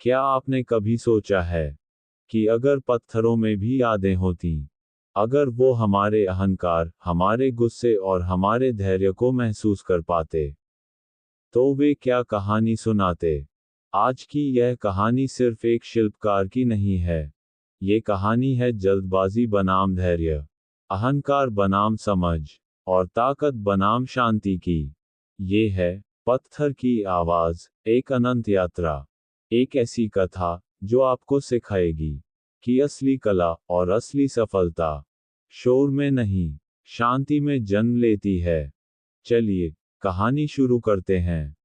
क्या आपने कभी सोचा है कि अगर पत्थरों में भी यादें होतीं, अगर वो हमारे अहंकार, हमारे गुस्से और हमारे धैर्य को महसूस कर पाते, तो वे क्या कहानी सुनाते? आज की यह कहानी सिर्फ एक शिल्पकार की नहीं है। ये कहानी है जल्दबाजी बनाम धैर्य, अहंकार बनाम समझ, और ताकत बनाम शांति की। ये है पत्थर की आवाज, एक अनंत यात्रा। एक ऐसी कथा जो आपको सिखाएगी कि असली कला और असली सफलता शोर में नहीं, शांति में जन्म लेती है। चलिए, कहानी शुरू करते हैं।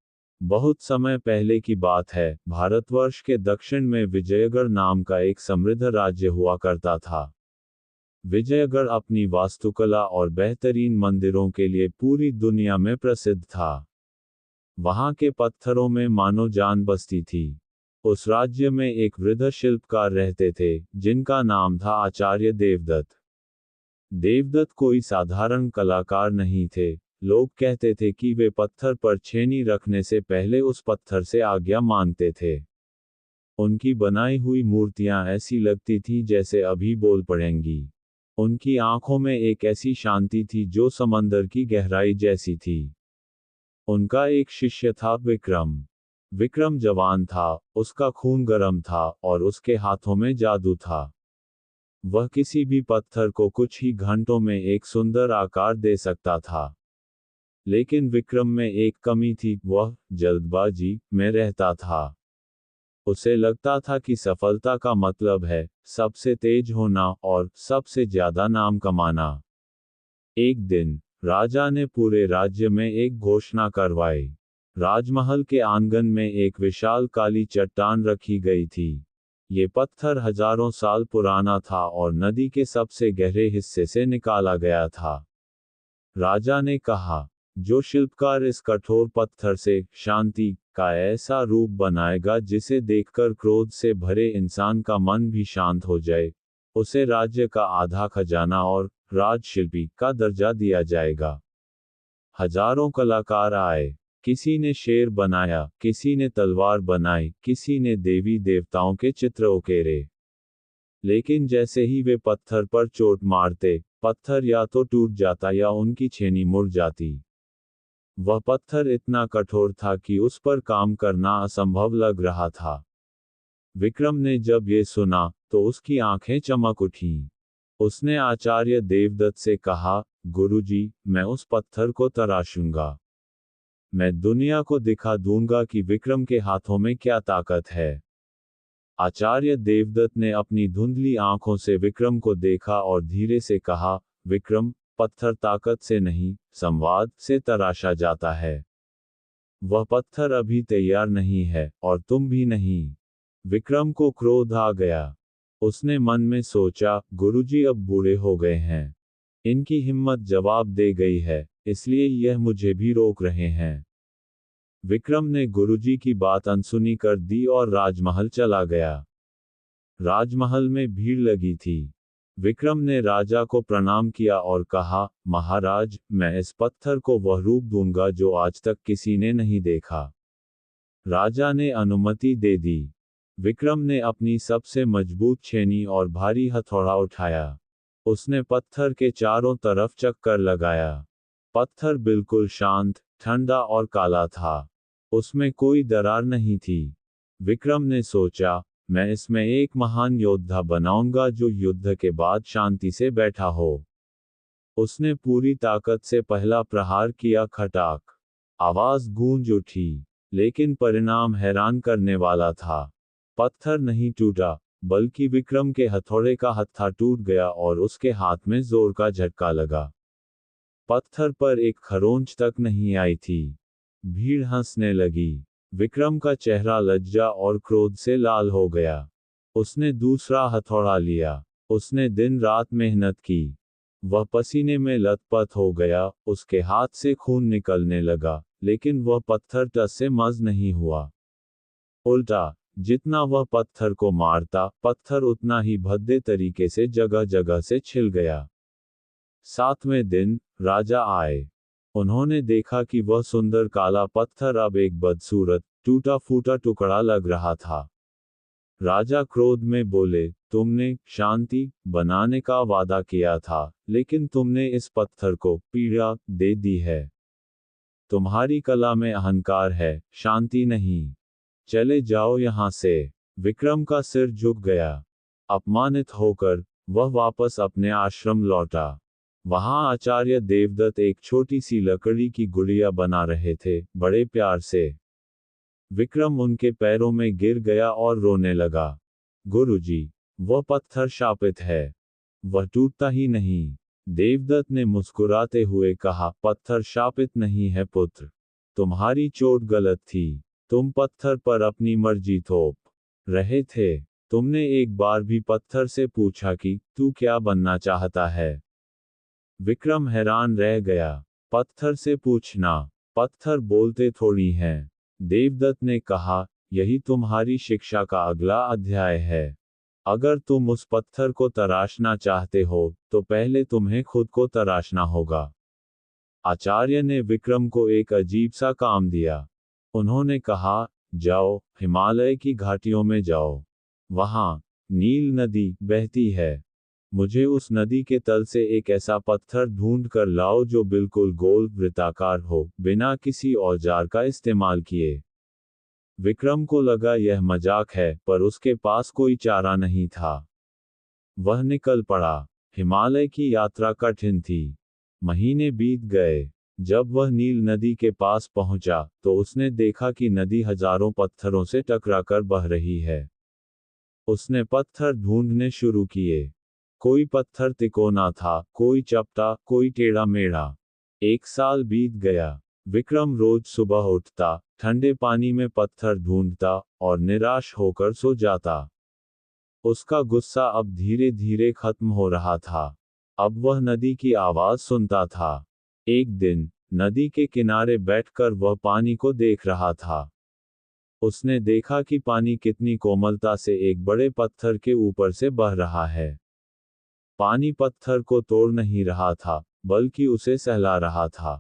बहुत समय पहले की बात है, भारतवर्ष के दक्षिण में विजयगढ़ नाम का एक समृद्ध राज्य हुआ करता था। विजयगढ़ अपनी वास्तुकला और बेहतरीन मंदिरों के लिए पूरी दुनिया में प्रसिद्ध था। वहां के पत्थरों में मानो जान बसती थी। उस राज्य में एक वृद्ध शिल्पकार रहते थे, जिनका नाम था आचार्य देवदत्त। देवदत्त कोई साधारण कलाकार नहीं थे। लोग कहते थे कि वे पत्थर पर छेनी रखने से पहले उस पत्थर से आज्ञा मांगते थे। उनकी बनाई हुई मूर्तियां ऐसी लगती थीं जैसे अभी बोल पड़ेंगी। उनकी आंखों में एक ऐसी शांति थी जो समंदर की गहराई जैसी थी। उनका एक शिष्य था विक्रम। विक्रम जवान था, उसका खून गर्म था और उसके हाथों में जादू था। वह किसी भी पत्थर को कुछ ही घंटों में एक सुंदर आकार दे सकता था। लेकिन विक्रम में एक कमी थी, वह जल्दबाजी में रहता था। उसे लगता था कि सफलता का मतलब है सबसे तेज होना और सबसे ज्यादा नाम कमाना। एक दिन राजा ने पूरे राज्य में एक घोषणा करवाई। राजमहल के आंगन में एक विशाल काली चट्टान रखी गई थी। ये पत्थर हजारों साल पुराना था और नदी के सबसे गहरे हिस्से से निकाला गया था। राजा ने कहा, जो शिल्पकार इस कठोर पत्थर से शांति का ऐसा रूप बनाएगा जिसे देखकर क्रोध से भरे इंसान का मन भी शांत हो जाए, उसे राज्य का आधा खजाना और राजशिल्पी का दर्जा दिया जाएगा। हजारों कलाकार आए। किसी ने शेर बनाया, किसी ने तलवार बनाई, किसी ने देवी देवताओं के चित्र उकेरे। लेकिन जैसे ही वे पत्थर पर चोट मारते, पत्थर या तो टूट जाता या उनकी छेनी मुड़ जाती। वह पत्थर इतना कठोर था कि उस पर काम करना असंभव लग रहा था। विक्रम ने जब ये सुना, तो उसकी आंखें चमक उठीं। उसने आचार्य देवदत्त से कहा, गुरुजी, मैं उस पत्थर को तराशूंगा। मैं दुनिया को दिखा दूंगा कि विक्रम के हाथों में क्या ताकत है। आचार्य देवदत्त ने अपनी धुंधली आंखों से विक्रम को देखा और धीरे से कहा, विक्रम, पत्थर ताकत से नहीं, संवाद से तराशा जाता है। वह पत्थर अभी तैयार नहीं है, और तुम भी नहीं। विक्रम को क्रोध आ गया। उसने मन में सोचा, गुरुजी अब बूढ़े हो गए हैं। इनकी हिम्मत जवाब दे गई है, इसलिए यह मुझे भी रोक रहे हैं। विक्रम ने गुरुजी की बात अनसुनी कर दी और राजमहल चला गया। राजमहल में भीड़ लगी थी। विक्रम ने राजा को प्रणाम किया और कहा, महाराज, मैं इस पत्थर को वह रूप दूंगा जो आज तक किसी ने नहीं देखा। राजा ने अनुमति दे दी। विक्रम ने अपनी सबसे मजबूत छेनी और भारी हथौड़ा उठाया। उसने पत्थर के चारों तरफ चक्कर लगाया। पत्थर बिल्कुल शांत, ठंडा और काला था। उसमें कोई दरार नहीं थी। विक्रम ने सोचा, मैं इसमें एक महान योद्धा बनाऊंगा जो युद्ध के बाद शांति से बैठा हो। उसने पूरी ताकत से पहला प्रहार किया, खटाक। आवाज गूंज उठी। लेकिन परिणाम हैरान करने वाला था। पत्थर नहीं टूटा, बल्कि विक्रम के हथौड़े का हत्था टूट गया और उसके हाथ में जोर का झटका लगा। पत्थर पर एक खरोंच तक नहीं आई थी। भीड़ हंसने लगी। विक्रम का चेहरा लज्जा और क्रोध से लाल हो गया। उसने दूसरा हथौड़ा लिया। उसने दिन रात मेहनत की। वह पसीने में लथपथ हो गया, उसके हाथ से खून निकलने लगा, लेकिन वह पत्थर टस से मस नहीं हुआ। उल्टा, जितना वह पत्थर को मारता, पत्थर उतना ही भद्दे तरीके से जगह जगह से छिल गया। 7वें दिन, राजा आए। उन्होंने देखा कि वह सुंदर काला पत्थर अब एक बदसूरत, टूटा फूटा टुकड़ा लग रहा था। राजा क्रोध में बोले, तुमने शांति बनाने का वादा किया था, लेकिन तुमने इस पत्थर को पीड़ा दे दी है। तुम्हारी कला में अहंकार है, शांति नहीं। चले जाओ यहाँ से। विक्रम का सिर झुक गया। अपमानित होकर वह वापस अपने आश्रम लौटा। वहां आचार्य देवदत्त एक छोटी सी लकड़ी की गुड़िया बना रहे थे, बड़े प्यार से। विक्रम उनके पैरों में गिर गया और रोने लगा। गुरुजी, वह पत्थर शापित है, वह टूटता ही नहीं। देवदत्त ने मुस्कुराते हुए कहा, पत्थर शापित नहीं है पुत्र, तुम्हारी चोट गलत थी। तुम पत्थर पर अपनी मर्जी थोप रहे थे। तुमने एक बार भी पत्थर से पूछा कि तू क्या बनना चाहता है? विक्रम हैरान रह गया। पत्थर से पूछना? पत्थर बोलते थोड़ी हैं। देवदत्त ने कहा, यही तुम्हारी शिक्षा का अगला अध्याय है। अगर तुम उस पत्थर को तराशना चाहते हो, तो पहले तुम्हें खुद को तराशना होगा। आचार्य ने विक्रम को एक अजीब सा काम दिया। उन्होंने कहा, जाओ, हिमालय की घाटियों में जाओ। वहां नील नदी बहती है। मुझे उस नदी के तल से एक ऐसा पत्थर ढूंढ कर लाओ जो बिल्कुल गोल वृत्ताकार हो, बिना किसी औजार का इस्तेमाल किए। विक्रम को लगा यह मजाक है, पर उसके पास कोई चारा नहीं था। वह निकल पड़ा। हिमालय की यात्रा कठिन थी। महीने बीत गए। जब वह नील नदी के पास पहुंचा, तो उसने देखा कि नदी हजारों पत्थरों से टकराकर बह रही है। उसने पत्थर ढूंढने शुरू किए। कोई पत्थर तिकोना था, कोई चपटा, कोई टेढ़ा मेढ़ा। 1 साल बीत गया। विक्रम रोज सुबह उठता, ठंडे पानी में पत्थर ढूंढता और निराश होकर सो जाता। उसका गुस्सा अब धीरे धीरे खत्म हो रहा था। अब वह नदी की आवाज सुनता था। एक दिन नदी के किनारे बैठकर वह पानी को देख रहा था। उसने देखा कि पानी कितनी कोमलता से एक बड़े पत्थर के ऊपर से बह रहा है। पानी पत्थर को तोड़ नहीं रहा था, बल्कि उसे सहला रहा था।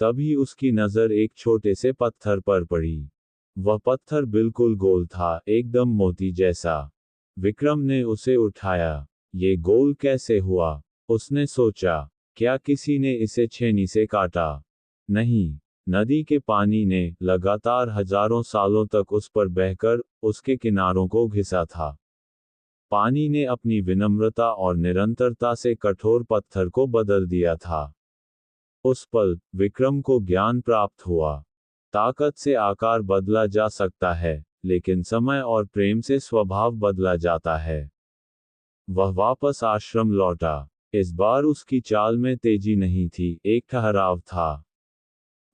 तभी उसकी नजर एक छोटे से पत्थर पर पड़ी। वह पत्थर बिल्कुल गोल था, एकदम मोती जैसा। विक्रम ने उसे उठाया। ये गोल कैसे हुआ? उसने सोचा। क्या किसी ने इसे छेनी से काटा? नहीं, नदी के पानी ने लगातार हजारों सालों तक उस पर बहकर उसके किनारों को घिसा था। पानी ने अपनी विनम्रता और निरंतरता से कठोर पत्थर को बदल दिया था। उस पल विक्रम को ज्ञान प्राप्त हुआ। ताकत से आकार बदला जा सकता है, लेकिन समय और प्रेम से स्वभाव बदला जाता है। वह वापस आश्रम लौटा। इस बार उसकी चाल में तेजी नहीं थी, एक ठहराव था।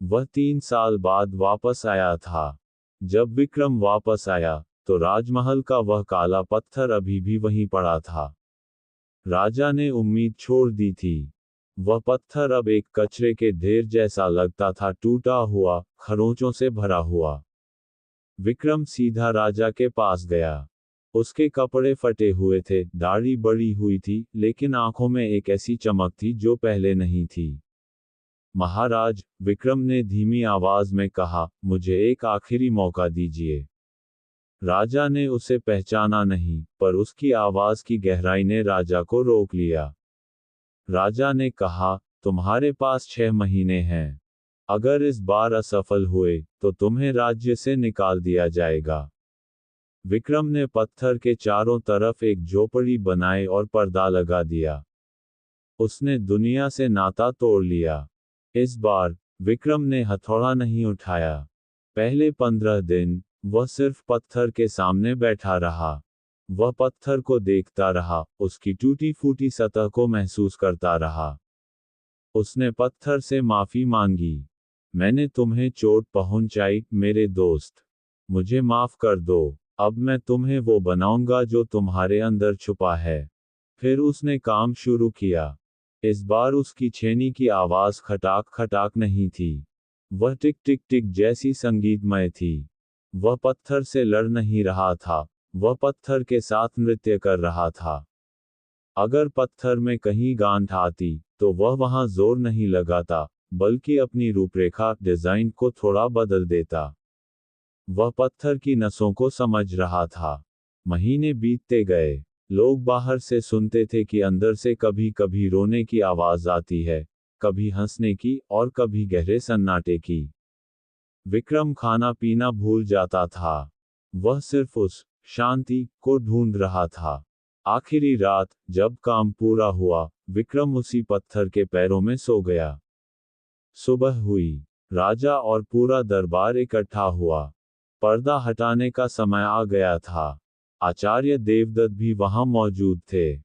वह 3 साल बाद वापस आया था। जब विक्रम वापस आया, तो राजमहल का वह काला पत्थर अभी भी वहीं पड़ा था। राजा ने उम्मीद छोड़ दी थी। वह पत्थर अब एक कचरे के ढेर जैसा लगता था, टूटा हुआ, खरोंचों से भरा हुआ। विक्रम सीधा राजा के पास गया। उसके कपड़े फटे हुए थे, दाढ़ी बड़ी हुई थी, लेकिन आंखों में एक ऐसी चमक थी जो पहले नहीं थी। महाराज, विक्रम ने धीमी आवाज में कहा, मुझे एक आखिरी मौका दीजिए। राजा ने उसे पहचाना नहीं, पर उसकी आवाज की गहराई ने राजा को रोक लिया। राजा ने कहा, तुम्हारे पास 6 महीने हैं। अगर इस बार असफल हुए, तो तुम्हें राज्य से निकाल दिया जाएगा। विक्रम ने पत्थर के चारों तरफ एक झोपड़ी बनाई और पर्दा लगा दिया। उसने दुनिया से नाता तोड़ लिया। इस बार विक्रम ने हथौड़ा नहीं उठाया। पहले 15 दिन वह सिर्फ पत्थर के सामने बैठा रहा। वह पत्थर को देखता रहा, उसकी टूटी फूटी सतह को महसूस करता रहा। उसने पत्थर से माफी मांगी। मैंने तुम्हें चोट पहुंचाई, मेरे दोस्त। मुझे माफ कर दो। अब मैं तुम्हें वो बनाऊंगा जो तुम्हारे अंदर छुपा है। फिर उसने काम शुरू किया। इस बार उसकी छेनी की आवाज खटाक खटाक नहीं थी। वह टिक टिक टिक जैसी संगीतमय थी। वह पत्थर से लड़ नहीं रहा था, वह पत्थर के साथ नृत्य कर रहा था। अगर पत्थर में कहीं गांठ आती, तो वह वहां जोर नहीं लगाता, बल्कि अपनी रूपरेखा, डिजाइन को थोड़ा बदल देता। वह पत्थर की नसों को समझ रहा था। महीने बीतते गए। लोग बाहर से सुनते थे कि अंदर से कभी कभी रोने की आवाज आती है, कभी हंसने की और कभी गहरे सन्नाटे की। विक्रम खाना पीना भूल जाता था। वह सिर्फ उस शांति को ढूंढ रहा था। आखिरी रात, जब काम पूरा हुआ, विक्रम उसी पत्थर के पैरों में सो गया। सुबह हुई। राजा और पूरा दरबार इकट्ठा हुआ। पर्दा हटाने का समय आ गया था। आचार्य देवदत्त भी वहां मौजूद थे।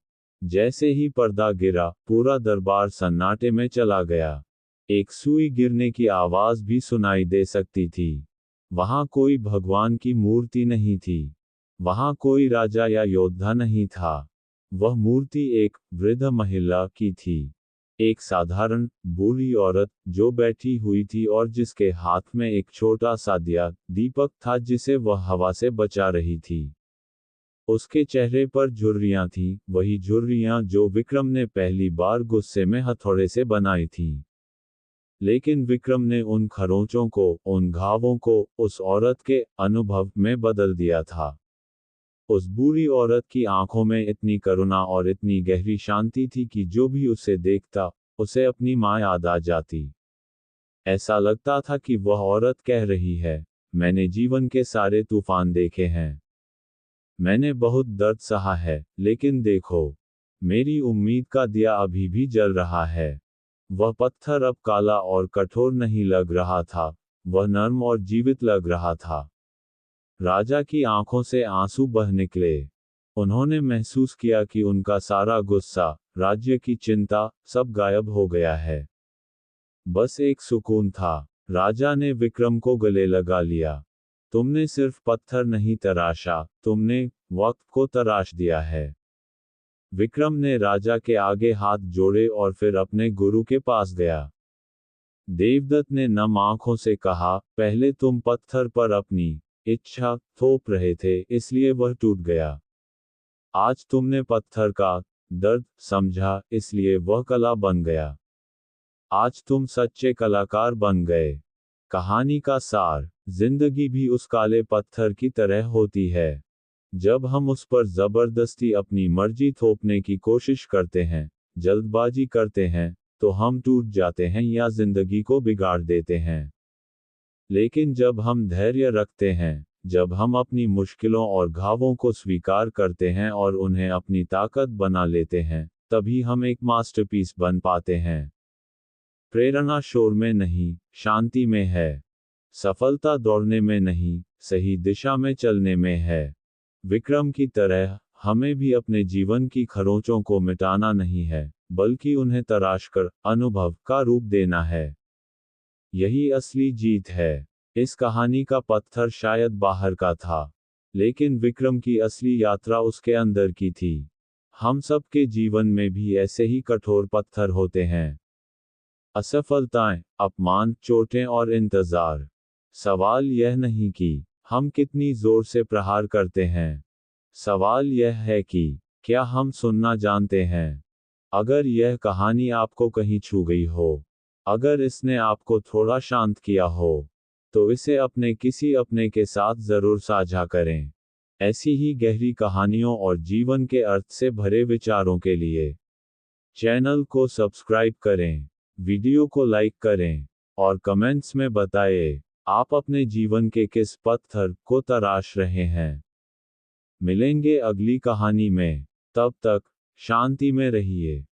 जैसे ही पर्दा गिरा, पूरा दरबार सन्नाटे में चला गया। एक सुई गिरने की आवाज भी सुनाई दे सकती थी। वहां कोई भगवान की मूर्ति नहीं थी। वहां कोई राजा या योद्धा नहीं था। वह मूर्ति एक वृद्ध महिला की थी। एक साधारण बूढ़ी औरत जो बैठी हुई थी और जिसके हाथ में एक छोटा सा दिया दीपक था जिसे वह हवा से बचा रही थी। उसके चेहरे पर झुर्रियां थीं, वही झुर्रियां जो विक्रम ने पहली बार गुस्से में हथौड़े से बनाई थीं। लेकिन विक्रम ने उन खरोंचों को, उन घावों को, उस औरत के अनुभव में बदल दिया था। उस बूढ़ी औरत की आंखों में इतनी करुणा और इतनी गहरी शांति थी कि जो भी उसे देखता, उसे अपनी माँ याद आ जाती। ऐसा लगता था कि वह औरत कह रही है, मैंने जीवन के सारे तूफान देखे हैं, मैंने बहुत दर्द सहा है, लेकिन देखो, मेरी उम्मीद का दिया अभी भी जल रहा है। वह पत्थर अब काला और कठोर नहीं लग रहा था, वह नर्म और जीवित लग रहा था। राजा की आंखों से आंसू बह निकले। उन्होंने महसूस किया कि उनका सारा गुस्सा, राज्य की चिंता, सब गायब हो गया है। बस एक सुकून था। राजा ने विक्रम को गले लगा लिया। तुमने सिर्फ पत्थर नहीं तराशा, तुमने वक्त को तराश दिया है। विक्रम ने राजा के आगे हाथ जोड़े और फिर अपने गुरु के पास गया। देवदत्त ने नम आंखों से कहा, पहले तुम पत्थर पर अपनी इच्छा थोप रहे थे, इसलिए वह टूट गया। आज तुमने पत्थर का दर्द समझा, इसलिए वह कला बन गया। आज तुम सच्चे कलाकार बन गए। कहानी का सार, जिंदगी भी उस काले पत्थर की तरह होती है। जब हम उस पर जबरदस्ती अपनी मर्जी थोपने की कोशिश करते हैं, जल्दबाजी करते हैं, तो हम टूट जाते हैं या जिंदगी को बिगाड़ देते हैं। लेकिन जब हम धैर्य रखते हैं, जब हम अपनी मुश्किलों और घावों को स्वीकार करते हैं और उन्हें अपनी ताकत बना लेते हैं, तभी हम एक मास्टरपीस बन पाते हैं। प्रेरणा शोर में नहीं, शांति में है। सफलता दौड़ने में नहीं, सही दिशा में चलने में है। विक्रम की तरह, हमें भी अपने जीवन की खरोंचों को मिटाना नहीं है, बल्कि उन्हें तराशकर अनुभव का रूप देना है। यही असली जीत है। इस कहानी का पत्थर शायद बाहर का था, लेकिन विक्रम की असली यात्रा उसके अंदर की थी। हम सब के जीवन में भी ऐसे ही कठोर पत्थर होते हैं। असफलताएं, अपमान, चोटें और इंतजार। सवाल यह नहीं कि हम कितनी जोर से प्रहार करते हैं। सवाल यह है कि क्या हम सुनना जानते हैं। अगर यह कहानी आपको कहीं छू गई हो, अगर इसने आपको थोड़ा शांत किया हो, तो इसे अपने किसी अपने के साथ जरूर साझा करें। ऐसी ही गहरी कहानियों और जीवन के अर्थ से भरे विचारों के लिए चैनल को सब्सक्राइब करें, वीडियो को लाइक करें, और कमेंट्स में बताएं, आप अपने जीवन के किस पत्थर को तराश रहे हैं। मिलेंगे अगली कहानी में, तब तक शांति में रहिए।